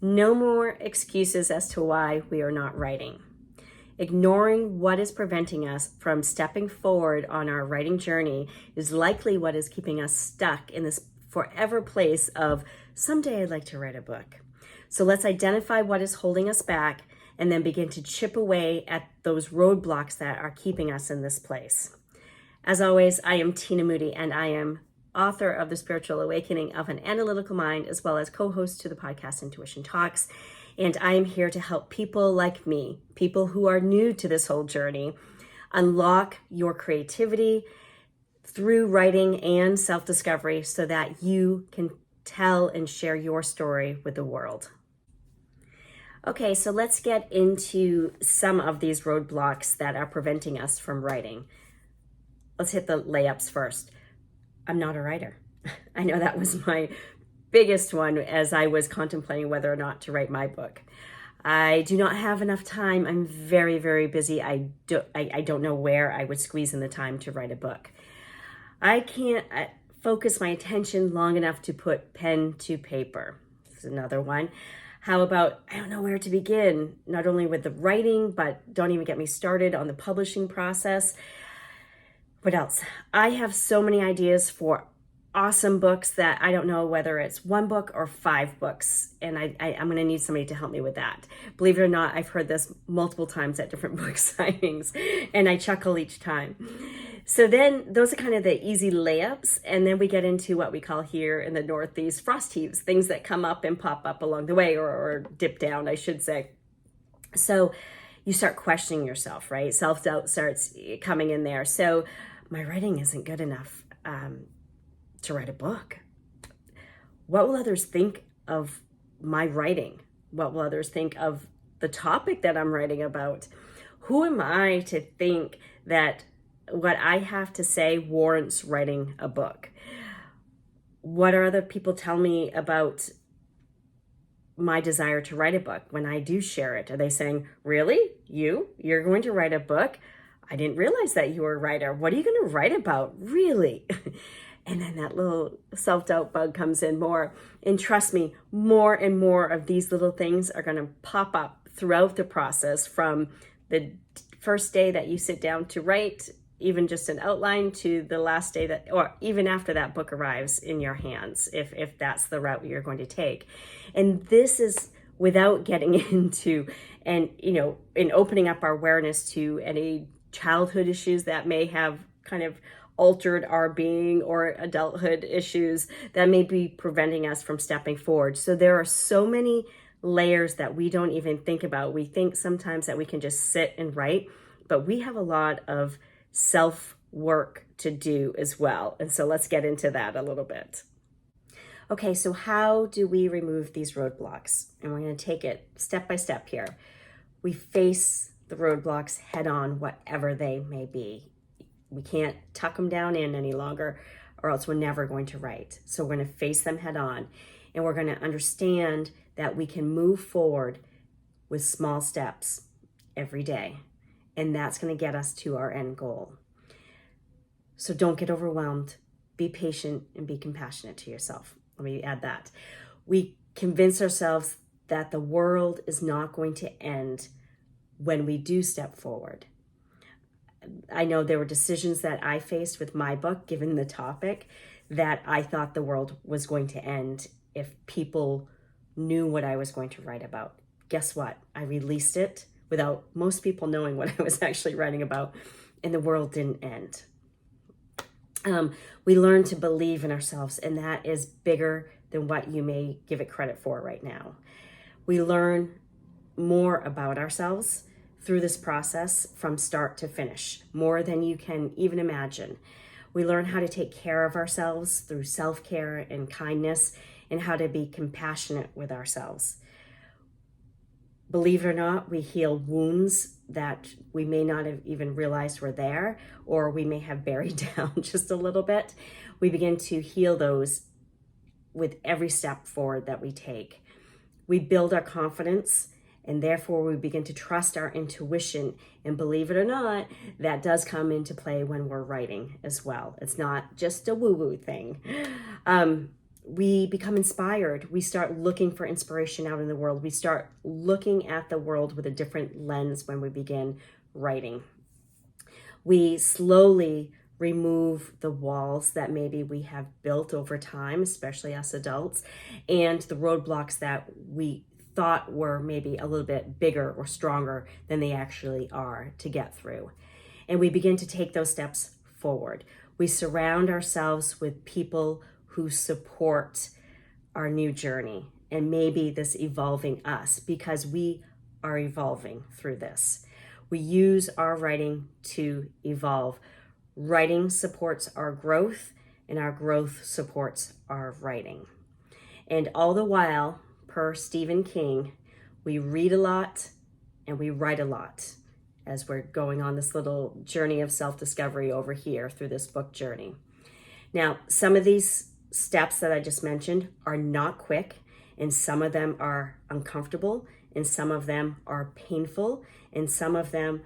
No more excuses as to why we are not writing. Ignoring what is preventing us from stepping forward on our writing journey is likely what is keeping us stuck in this forever place of someday I'd like to write a book. So let's identify what is holding us back and then begin to chip away at those roadblocks that are keeping us in this place. As always, I am Tina Moody, and I am author of The Spiritual Awakening of an Analytical Mind, as well as co-host to the podcast Intuition Talks. And I am here to help people like me, people who are new to this whole journey, unlock your creativity through writing and self-discovery so that you can tell and share your story with the world. Okay, so let's get into some of these roadblocks that are preventing us from writing. Let's hit the layups first. I'm not a writer. I know that was my biggest one as I was contemplating whether or not to write my book. I do not have enough time. I'm very, very busy. I don't know where I would squeeze in the time to write a book. I can't focus my attention long enough to put pen to paper. This is another one. How about, I don't know where to begin, not only with the writing, but don't even get me started on the publishing process. What else? I have so many ideas for awesome books that I don't know whether it's one book or 5 books. And I'm going to need somebody to help me with that. Believe it or not, I've heard this multiple times at different book signings, and I chuckle each time. So then those are kind of the easy layups. And then we get into what we call here in the Northeast frost heaves, things that come up and pop up along the way, or dip down, I should say. So you start questioning yourself, right? Self-doubt starts coming in there. So my writing isn't good enough to write a book. What will others think of my writing? What will others think of the topic that I'm writing about? Who am I to think that what I have to say warrants writing a book? What are other people tell me about my desire to write a book when I do share it? Are they saying, really? You're going to write a book? I didn't realize that you were a writer. What are you going to write about? Really? And then that little self-doubt bug comes in more. And trust me, more and more of these little things are going to pop up throughout the process, from the first day that you sit down to write, even just an outline, to the last day that, or even after that book arrives in your hands, if that's the route you're going to take. And this is without getting into, and in opening up our awareness to any childhood issues that may have kind of altered our being, or adulthood issues that may be preventing us from stepping forward. So there are so many layers that we don't even think about. We think sometimes that we can just sit and write, but we have a lot of self-work to do as well. And so let's get into that a little bit. Okay, so how do we remove these roadblocks? And we're going to take it step by step here. We face the roadblocks head on, whatever they may be. We can't tuck them down in any longer, or else we're never going to write. So we're going to face them head on, and we're going to understand that we can move forward with small steps every day. And that's going to get us to our end goal. So don't get overwhelmed. Be patient and be compassionate to yourself. Let me add that. We convince ourselves that the world is not going to end when we do step forward. I know there were decisions that I faced with my book, given the topic, that I thought the world was going to end if people knew what I was going to write about. Guess what? I released it without most people knowing what I was actually writing about, and the world didn't end. We learn to believe in ourselves, and that is bigger than what you may give it credit for right now. We learn more about ourselves through this process from start to finish, more than you can even imagine. We learn how to take care of ourselves through self-care and kindness, and how to be compassionate with ourselves. Believe it or not, we heal wounds that we may not have even realized were there, or we may have buried down just a little bit. We begin to heal those with every step forward that we take. We build our confidence, and therefore we begin to trust our intuition. And believe it or not, that does come into play when we're writing as well. It's not just a woo-woo thing. we become inspired. We start looking for inspiration out in the world. We start looking at the world with a different lens when we begin writing. We slowly remove the walls that maybe we have built over time, especially us adults, and the roadblocks that we thought were maybe a little bit bigger or stronger than they actually are to get through. And we begin to take those steps forward. We surround ourselves with people who support our new journey and maybe this evolving us, because we are evolving through this. We use our writing to evolve. Writing supports our growth, and our growth supports our writing. And all the while, per Stephen King, we read a lot and we write a lot as we're going on this little journey of self-discovery over here through this book journey. Now, some of these steps that I just mentioned are not quick, and some of them are uncomfortable, and some of them are painful, and some of them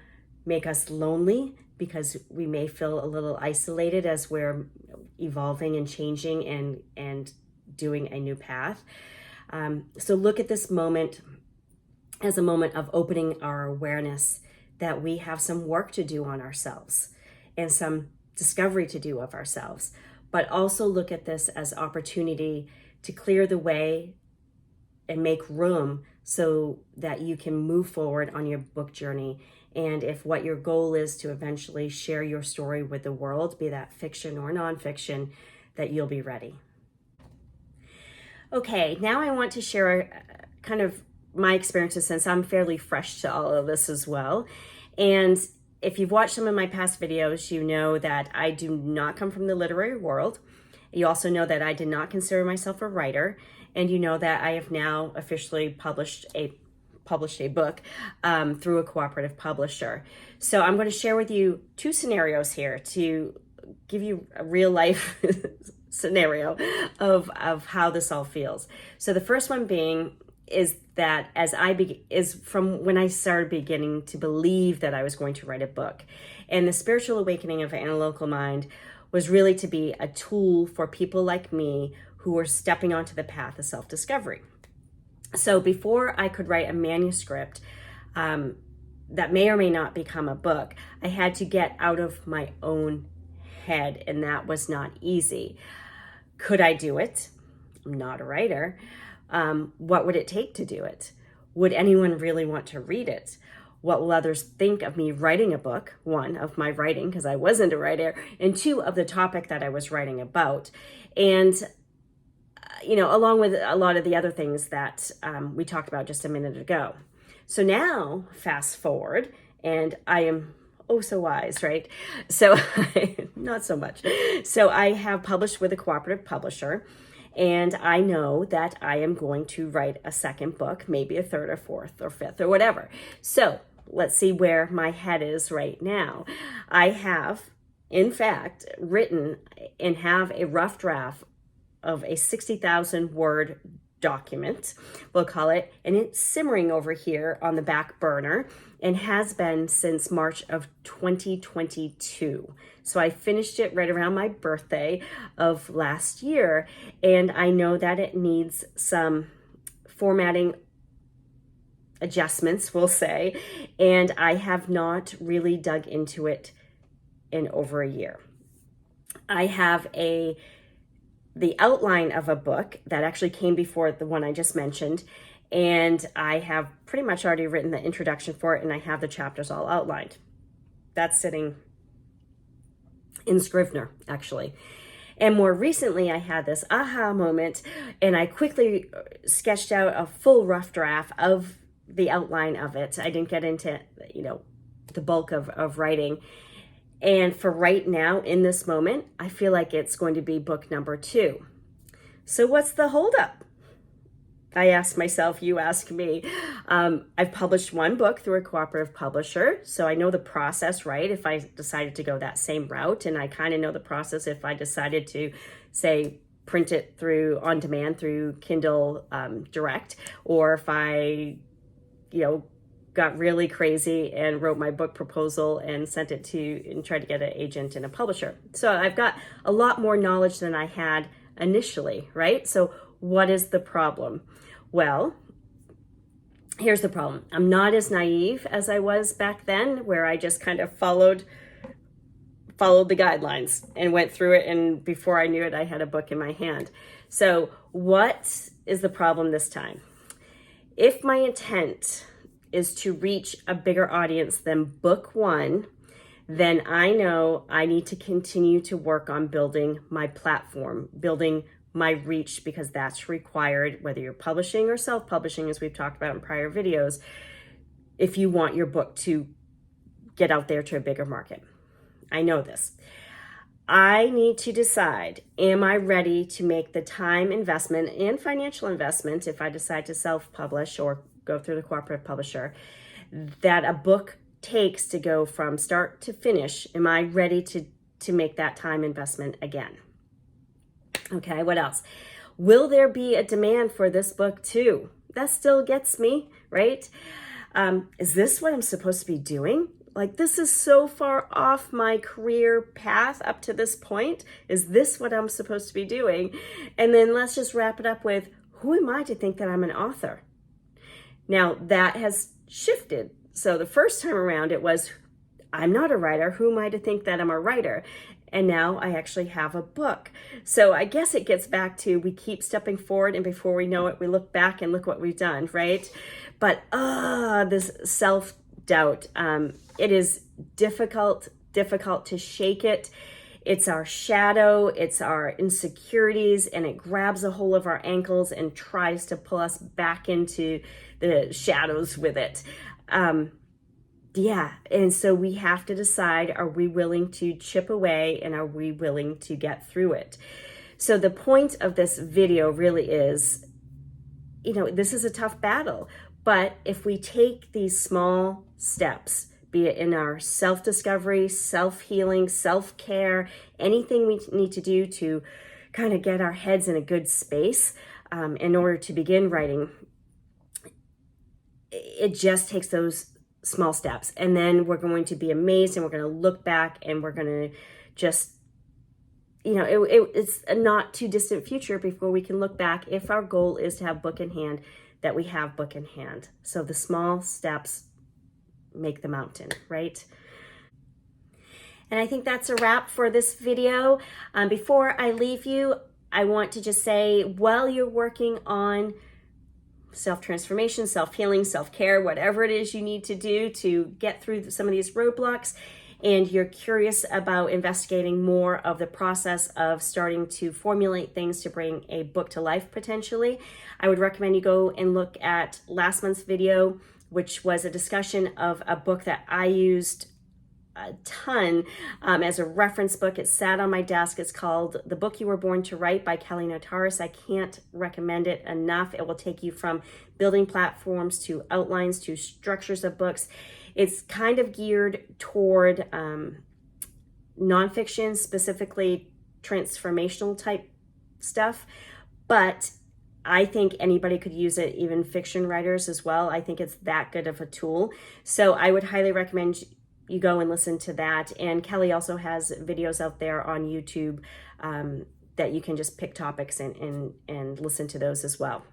make us lonely because we may feel a little isolated as we're evolving and changing and doing a new path. So look at this moment as a moment of opening our awareness that we have some work to do on ourselves and some discovery to do of ourselves, but also look at this as opportunity to clear the way and make room so that you can move forward on your book journey. And if what your goal is to eventually share your story with the world, be that fiction or nonfiction, that you'll be ready. Okay, now I want to share kind of my experiences, since I'm fairly fresh to all of this as well. And if you've watched some of my past videos, you know that I do not come from the literary world. You also know that I did not consider myself a writer. And you know that I have now officially published a book through a cooperative publisher. So I'm going to share with you two scenarios here to give you a real life scenario of how this all feels. So the first one being is that is from when I started beginning to believe that I was going to write a book. And the spiritual awakening of Analytical Mind was really to be a tool for people like me who were stepping onto the path of self-discovery. So before I could write a manuscript that may or may not become a book, I had to get out of my own head, and that was not easy. Could I do it? I'm not a writer. What would it take to do it? Would anyone really want to read it? What will others think of me writing a book? One, of my writing, because I wasn't a writer, and two, of the topic that I was writing about. And along with a lot of the other things that we talked about just a minute ago. So now, fast forward, and I am oh so wise, right? So, not so much. So I have published with a cooperative publisher, and I know that I am going to write a second book, maybe a third or fourth or fifth or whatever. So let's see where my head is right now. I have, in fact, written and have a rough draft of a 60,000 word document, we'll call it, and it's simmering over here on the back burner and has been since March of 2022. So I finished it right around my birthday of last year, and I know that it needs some formatting adjustments, we'll say, and I have not really dug into it in over a year. I have the outline of a book that actually came before the one I just mentioned, and I have pretty much already written the introduction for it, and I have the chapters all outlined. That's sitting in Scrivener, actually. And more recently, I had this aha moment, and I quickly sketched out a full rough draft of the outline of it. I didn't get into, the bulk of writing. And for right now, in this moment, I feel like it's going to be book number 2. So what's the holdup? I ask myself, you ask me. I've published one book through a cooperative publisher, so I know the process, right? If I decided to go that same route, and I kind of know the process if I decided to, say, print it through on demand through Kindle Direct, or if I, got really crazy and wrote my book proposal and sent it to and tried to get an agent and a publisher. So I've got a lot more knowledge than I had initially, right? So what is the problem? Well, here's the problem. I'm not as naive as I was back then, where I just kind of followed the guidelines and went through it, and before I knew it, I had a book in my hand. So what is the problem this time? If my intent is to reach a bigger audience than book one, then I know I need to continue to work on building my platform, building my reach, because that's required, whether you're publishing or self-publishing, as we've talked about in prior videos, if you want your book to get out there to a bigger market. I know this. I need to decide, am I ready to make the time investment and financial investment, if I decide to self-publish or go through the cooperative publisher, that a book takes to go from start to finish? Am I ready to make that time investment again? Okay, what else? Will there be a demand for this book too? That still gets me, right? Is this what I'm supposed to be doing? Like, this is so far off my career path up to this point. Is this what I'm supposed to be doing? And then let's just wrap it up with, who am I to think that I'm an author? Now, that has shifted. So the first time around, it was, I'm not a writer. Who am I to think that I'm a writer? And now I actually have a book. So I guess it gets back to, we keep stepping forward, and before we know it, we look back and look what we've done, right? But this self-doubt, it is difficult to shake it. It's our shadow, it's our insecurities, and it grabs a hold of our ankles and tries to pull us back into the shadows with it. And so we have to decide, are we willing to chip away, and are we willing to get through it? So the point of this video really is, this is a tough battle, but if we take these small steps, be it in our self-discovery, self-healing, self-care, anything we need to do to kind of get our heads in a good space in order to begin writing, it just takes those small steps. And then we're going to be amazed, and we're going to look back, and we're going to just, it's a not too distant future before we can look back, if our goal is to have book in hand, that we have book in hand. So the small steps make the mountain, right? And I think that's a wrap for this video. Before I leave you, I want to just say, while you're working on self-transformation, self-healing, self-care, whatever it is you need to do to get through some of these roadblocks, and you're curious about investigating more of the process of starting to formulate things to bring a book to life potentially, I would recommend you go and look at last month's video, which was a discussion of a book that I used a ton as a reference book. It sat on my desk. It's called The Book You Were Born to Write by Kelly Notaris. I can't recommend it enough. It will take you from building platforms to outlines to structures of books. It's kind of geared toward nonfiction, specifically transformational type stuff, but I think anybody could use it, even fiction writers as well. I think it's that good of a tool. So I would highly recommend you go and listen to that. And Kelly also has videos out there on YouTube that you can just pick topics and listen to those as well.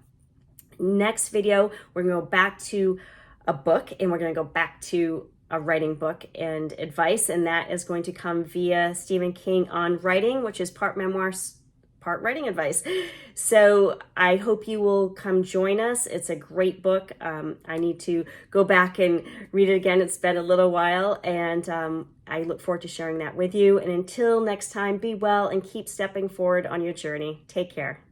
Next video, we're gonna go back to a book, and we're gonna go back to a writing book and advice, and that is going to come via Stephen King on writing, which is part memoirs, part writing advice. So I hope you will come join us. It's a great book. I need to go back and read it again. It's been a little while, and I look forward to sharing that with you. And until next time, be well and keep stepping forward on your journey. Take care.